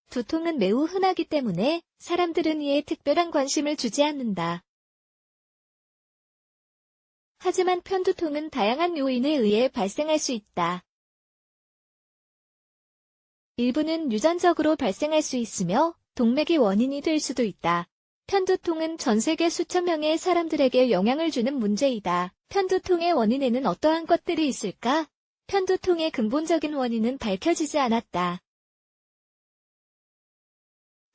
두통은 매우 흔하기 때문에 사람들은 이에 특별한 관심을 주지 않는다. 하지만 편두통은 다양한 요인에 의해 발생할 수 있다. 일부는 유전적으로 발생할 수 있으며 동맥이 원인이 될 수도 있다. 편두통은 전 세계 수천 명의 사람들에게 영향을 주는 문제이다. 편두통의 원인에는 어떠한 것들이 있을까? 편두통의 근본적인 원인은 밝혀지지 않았다.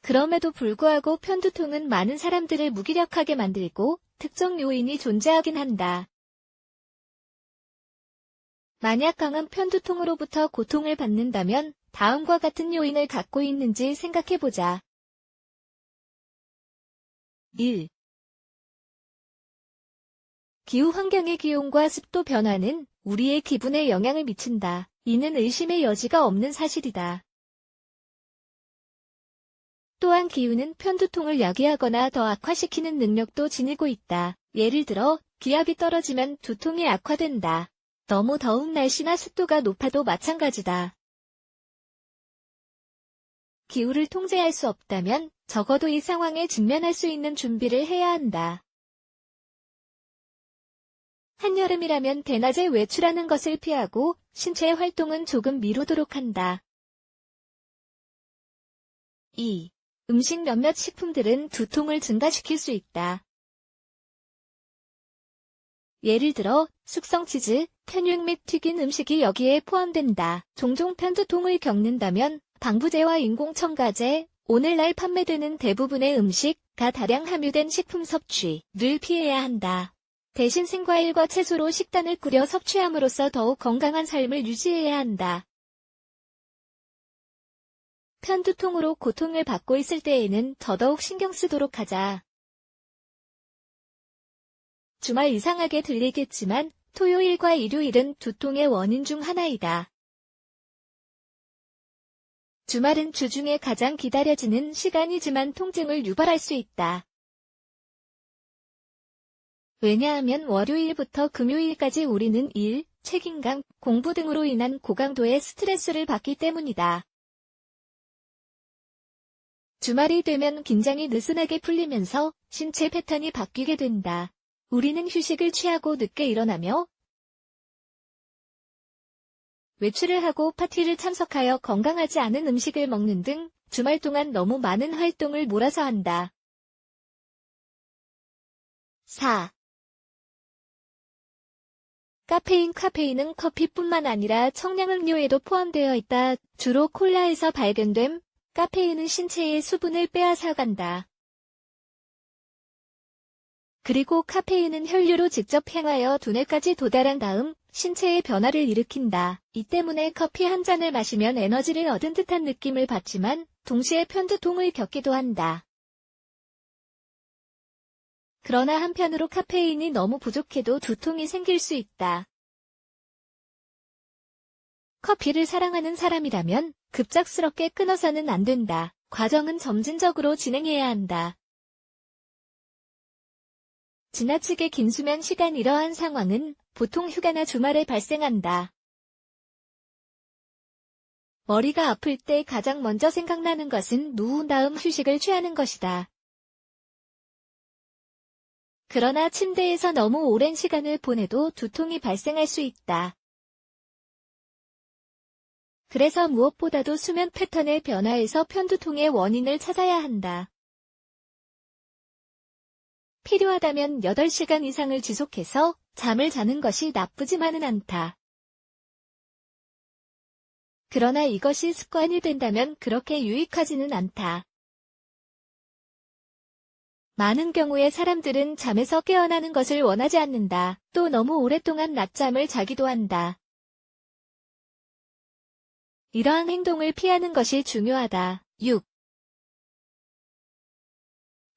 그럼에도 불구하고 편두통은 많은 사람들을 무기력하게 만들고 특정 요인이 존재하긴 한다. 만약 강한 편두통으로부터 고통을 받는다면 다음과 같은 요인을 갖고 있는지 생각해보자. 1. 기후 환경의 기온과 습도 변화는 우리의 기분에 영향을 미친다. 이는 의심의 여지가 없는 사실이다. 또한 기후는 편두통을 야기하거나 더 악화시키는 능력도 지니고 있다. 예를 들어, 기압이 떨어지면 두통이 악화된다. 너무 더운 날씨나 습도가 높아도 마찬가지다. 기후를 통제할 수 없다면 적어도 이 상황에 직면할 수 있는 준비를 해야 한다. 한여름이라면 대낮에 외출하는 것을 피하고 신체 활동은 조금 미루도록 한다. 2. 음식 몇몇 식품들은 두통을 증가시킬 수 있다. 예를 들어 숙성 치즈, 편육 및 튀긴 음식이 여기에 포함된다. 종종 편두통을 겪는다면 방부제와 인공첨가제, 오늘날 판매되는 대부분의 음식가 다량 함유된 식품 섭취를 피해야 한다. 대신 생과일과 채소로 식단을 꾸려 섭취함으로써 더욱 건강한 삶을 유지해야 한다. 편두통으로 고통을 받고 있을 때에는 더더욱 신경 쓰도록 하자. 주말 이상하게 들리겠지만 토요일과 일요일은 두통의 원인 중 하나이다. 주말은 주중에 가장 기다려지는 시간이지만 통증을 유발할 수 있다. 왜냐하면 월요일부터 금요일까지 우리는 일, 책임감, 공부 등으로 인한 고강도의 스트레스를 받기 때문이다. 주말이 되면 긴장이 느슨하게 풀리면서 신체 패턴이 바뀌게 된다. 우리는 휴식을 취하고 늦게 일어나며 외출을 하고 파티를 참석하여 건강하지 않은 음식을 먹는 등 주말 동안 너무 많은 활동을 몰아서 한다. 4. 카페인은 커피뿐만 아니라 청량음료에도 포함되어 있다. 주로 콜라에서 발견됨, 카페인은 신체의 수분을 빼앗아간다. 그리고 카페인은 혈류로 직접 행하여 두뇌까지 도달한 다음 신체의 변화를 일으킨다. 이 때문에 커피 한 잔을 마시면 에너지를 얻은 듯한 느낌을 받지만 동시에 편두통을 겪기도 한다. 그러나 한편으로 카페인이 너무 부족해도 두통이 생길 수 있다. 커피를 사랑하는 사람이라면 급작스럽게 끊어서는 안 된다. 과정은 점진적으로 진행해야 한다. 지나치게 긴 수면 시간 이러한 상황은 보통 휴가나 주말에 발생한다. 머리가 아플 때 가장 먼저 생각나는 것은 누운 다음 휴식을 취하는 것이다. 그러나 침대에서 너무 오랜 시간을 보내도 두통이 발생할 수 있다. 그래서 무엇보다도 수면 패턴의 변화에서 편두통의 원인을 찾아야 한다. 필요하다면 8시간 이상을 지속해서 잠을 자는 것이 나쁘지만은 않다. 그러나 이것이 습관이 된다면 그렇게 유익하지는 않다. 많은 경우에 사람들은 잠에서 깨어나는 것을 원하지 않는다. 또 너무 오랫동안 낮잠을 자기도 한다. 이러한 행동을 피하는 것이 중요하다. 6.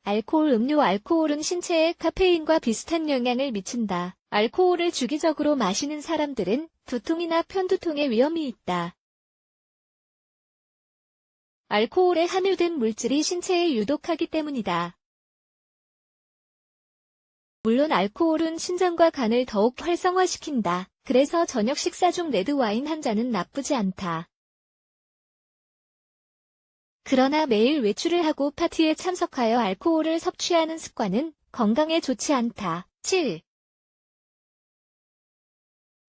알코올은 신체에 카페인과 비슷한 영향을 미친다. 알코올을 주기적으로 마시는 사람들은 두통이나 편두통의 위험이 있다. 알코올에 함유된 물질이 신체에 유독하기 때문이다. 물론 알코올은 신장과 간을 더욱 활성화시킨다. 그래서 저녁 식사 중 레드와인 한 잔은 나쁘지 않다. 그러나 매일 외출을 하고 파티에 참석하여 알코올을 섭취하는 습관은 건강에 좋지 않다. 7.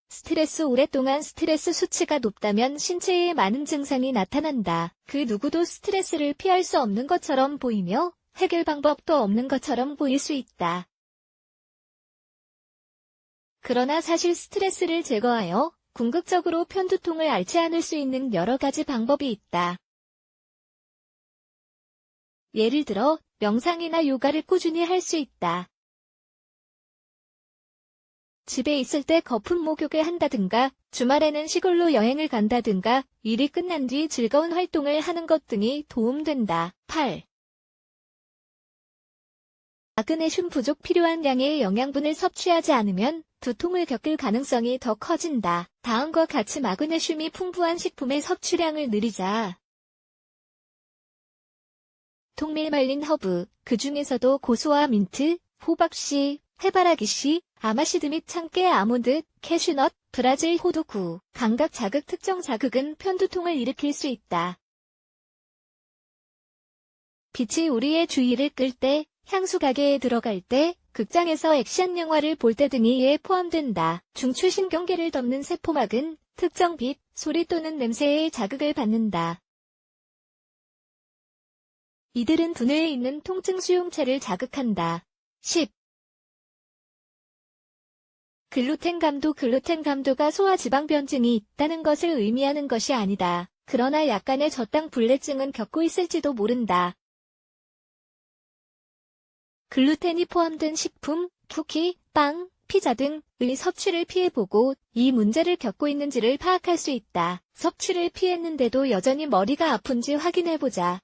스트레스 오랫동안 스트레스 수치가 높다면 신체에 많은 증상이 나타난다. 그 누구도 스트레스를 피할 수 없는 것처럼 보이며 해결 방법도 없는 것처럼 보일 수 있다. 그러나 사실 스트레스를 제거하여 궁극적으로 편두통을 앓지 않을 수 있는 여러 가지 방법이 있다. 예를 들어 명상이나 요가를 꾸준히 할 수 있다. 집에 있을 때 거품 목욕을 한다든가 주말에는 시골로 여행을 간다든가 일이 끝난 뒤 즐거운 활동을 하는 것 등이 도움된다. 8. 마그네슘 부족 필요한 양의 영양분을 섭취하지 않으면 두통을 겪을 가능성이 더 커진다. 다음과 같이 마그네슘이 풍부한 식품의 섭취량을 늘리자. 통밀 말린 허브, 그 중에서도 고소와 민트, 호박씨, 해바라기씨, 아마시드 및 참깨 아몬드, 캐슈넛, 브라질 호두구, 감각 자극 특정 자극은 편두통을 일으킬 수 있다. 빛이 우리의 주의를 끌 때, 향수 가게에 들어갈 때, 극장에서 액션 영화를 볼 때 등이 이에 포함된다. 중추신경계를 덮는 세포막은 특정 빛, 소리 또는 냄새의 자극을 받는다. 이들은 두뇌에 있는 통증 수용체를 자극한다. 10. 글루텐 감도가 소화지방변증이 있다는 것을 의미하는 것이 아니다. 그러나 약간의 저당 불내증은 겪고 있을지도 모른다. 글루텐이 포함된 식품, 쿠키, 빵, 피자 등의 섭취를 피해보고 이 문제를 겪고 있는지를 파악할 수 있다. 섭취를 피했는데도 여전히 머리가 아픈지 확인해보자.